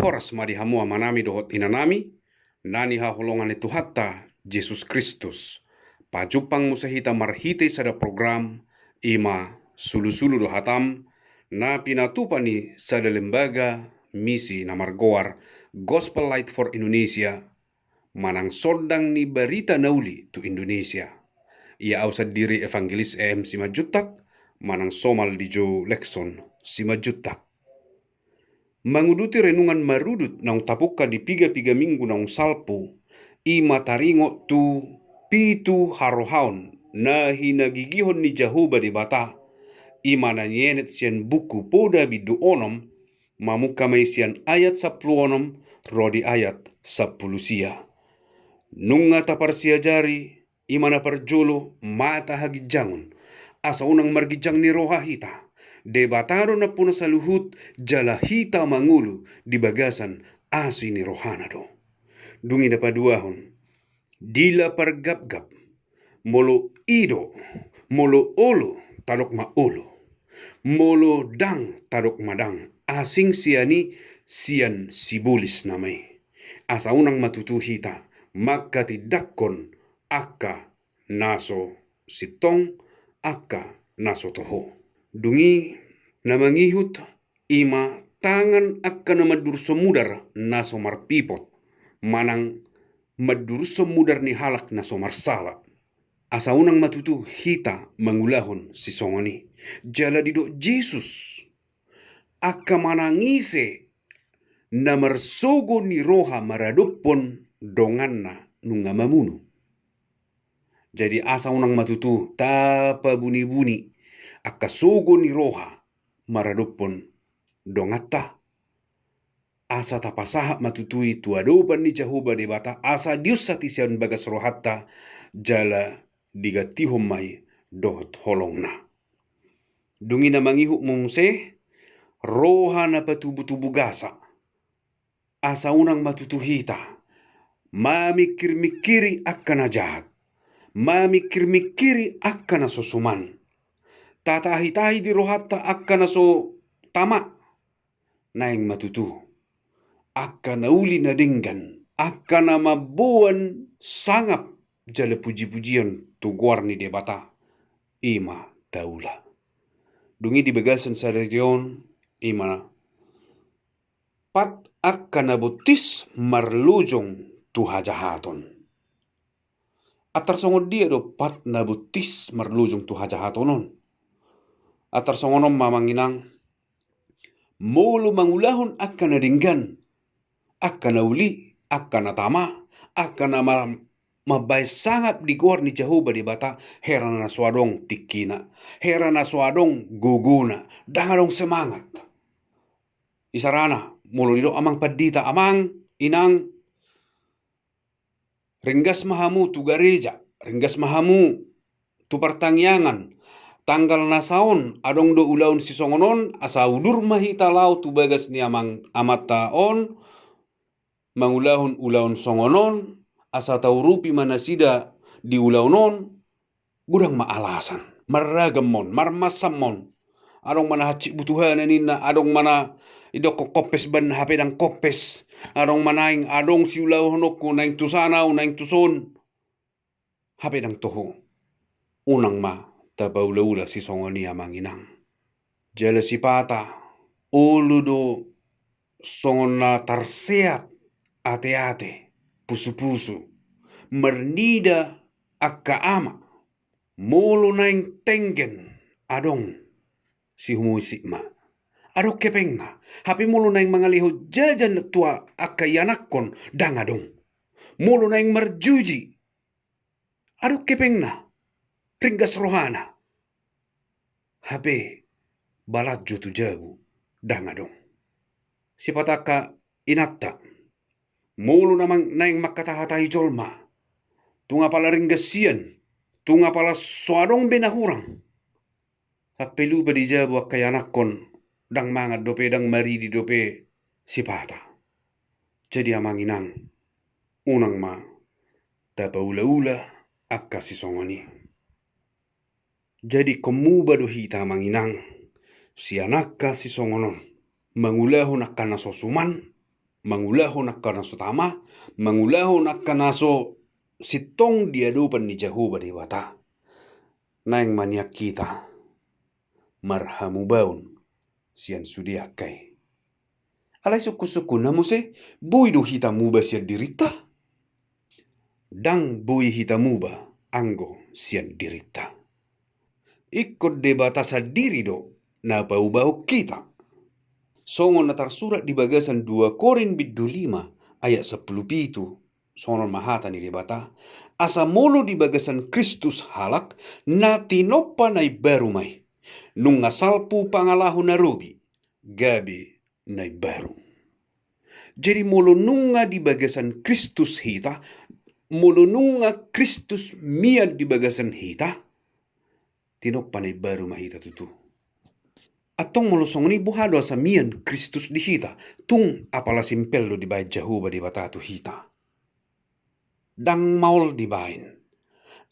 horas mari hamua manami dohot inanami, nani haholongan itu hatta Yesus Kristus. Pajupang musahita marhite sada program ima sulu-sulu do hatam na pinatupani sada lembaga misi na margoar Gospel Light for Indonesia manang sodang ni berita nauli tu Indonesia. Ia ausad diri evangelis Simajutak manang somal di Jo Lekson Simajutak. Manguduti renungan marudut naung tapuka di piga-piga minggu naung salpu ima taringo tu pitu harohaun na hinagigihon ni Jehovah di bata ima na nyenet sian buku poda bidu onom mamuka may sian ayat 10 onom rodi ayat 10 sia. Nunga tapar sia jari ima na parjolo mata hagijangon asa unang margijang ni roha hita. Debataro na puna sa luhut jala hita mangulu di bagasan asi ni rohanado. Dungi na paduahon. Dila pargap-gap. Molo ido. Molo olo tarok maolo. Molo dang tarok madang. Asing siani sian sibulis namay. Asa unang matutu hita. Magkatidakkon akka naso sitong akka naso toho. Dungi na mangihut ima tangan akka na madurso mudar na somar pipot manang madurso mudar ni halak na somar sala. Asa unang matutu hita mangulahon si songoni jala dido Jesus akka manangise na marsogo ni roha maradopon donganna nunga mamunu. Jadi asa unang matutu tapa buni-buni akka sogo ni roha maradopon dongata. Asa tapasaha matutui tuadoban ni Jehovah di bata asa Dios satisian bagas rohatta jala digatihom mai dohot holongna. Dungi na mangihu mungse roha na patubu-tubu gasa. Asa unang matutuhita mamikir-mikiri akka na jahat. Mamikir-mikiri akka na sosuman. Tatahi-tahi di rohatta akka na so tama. Naing matutu. Akka na uli na dinggan. Akka na mabuan sangap jala puji-pujian tuguar ni debata. Ima taula. Dungi di bagasan sa region. Ima na. Pat akka na butis marlujong tuhajahaton. Atar songod dia do pat na butis marlujong tuhajahatonon. Atar songonom mamanginang mulu mangulahon akka na dinggan, akka na uli, akka na tama, akka na mabay sangap di guar ni Jehovah di bata heran na swadong tikina, heran na swadong guguna, dangadong semangat. Isarana mulu dido amang padita, amang inang ringgas mahamu tu gereja, ringgas mahamu tu pertangyangan. Tanggal nasaon adong do ulaun si songonon asa udur mahita lau tu bagas ni amang amataon mangulahun ulaun songonon asa taurupi manasida di ulaunon gudang maalasan marragamon marmasamon adong mana hacik butuhan nina adong mana idok kopes ban hape dang kopes adong manaing adong si ulauhon ko naing tusanaw naing tuson hape dang toho unang ma tabaula-ula si songoni amang inang. Jala si pata, ulu do songon na tarseat, ate-ate, pusu-pusu, mernida akka ama, molo naing tenggen, adong si humuisikma. Adok kepeng na, hapi molo naing mangaliho jajan tua akka yanakon dang adong. Molo naing marjuji, adok kepeng na. Ringgas rohana. Habe balat jotu jabu dangadong. Si pataka inatta. Mulu namang naing makatahatai jolma. Tunga pala ringgas sian. Tunga pala suadong benahurang. Hapelu ba di jabu akayanakon dang mangat dope dang mari di dope si pata. Jadi amang inang. Unang ma. Tapaula-ula akka si songoni. Jadi komuba do hita manginang si anakka si songonon mangulahon akka na sosuman mangulahon akka naso tama, mangulahon akka naso sitong diadupan ni Jehovah di bata. Naing maniak kita, marhamu baun, sian sudiakai. Alay suku-suku namo se, bui do hita muba sian dirita. Dang bui hita muba, anggo sian dirita. Ikut debata sa diri do, na bau-bau kita. Songon natar surat di bagasan 2 Korintus 5 ayat 10 pitu. Songon mahata ni debata. Asa molo di bagasan Kristus halak, na tinopa nai baru mai. Nung asalpu pangalahu na rubi, gabi nai baru. Jadi molo nunga di bagasan Kristus hita, molo nunga Kristus mian di bagasan hita, tinopa nai baru mahita tutu. Atong molo songni buhado sa mian Kristus di hita, tung apala simpello di bayat Jehovah di batatu hita. Dang maul di bain,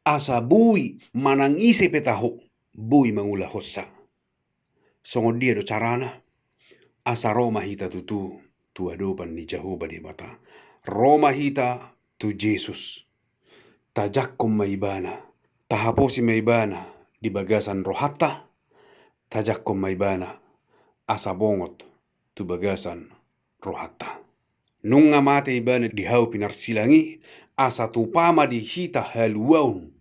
asa bui manang ise petaho, bui mangula hossa. Songo dia do carana, asa Roma hita tutu, tu adopan ni Jehovah di bata. Roma hita tu Jesus. Tajakkom maibana, tahaposi maibana di bagasan rohata, tajakkom maibana, asa bongot tu bagasan rohata. Nunga mate ibana di hau pinarsilangi, asa tupama di hita haluaun.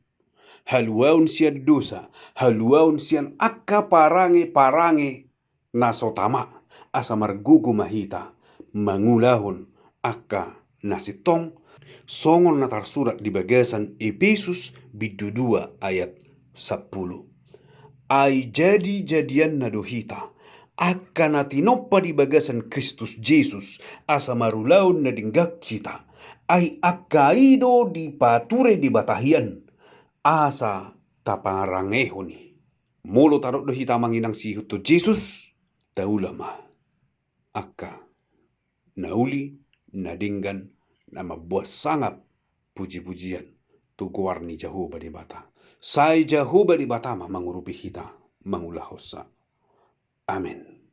Haluaun sian dosa, haluaun sian akka parange nasotama, asa margugu mahita, mangulahon akka nasitong, songon natar surat di bagasan Efesus 2 ayat 10. Ai jadi-jadian nadohita, akka natinoppa di bagasan Kristus Jesus, asa marulaun na dinggak kita, ai akka ido di pature di batahian, asa taparangehoni. Molo tarok do hita manginang sihut to Jesus, taulama akka nauli nadinggan na mabuat sangap puji-pujian tu guarni Jehovah di bata. Sai Jehovah di bata mangurupi hita mangulah hosa. Amin.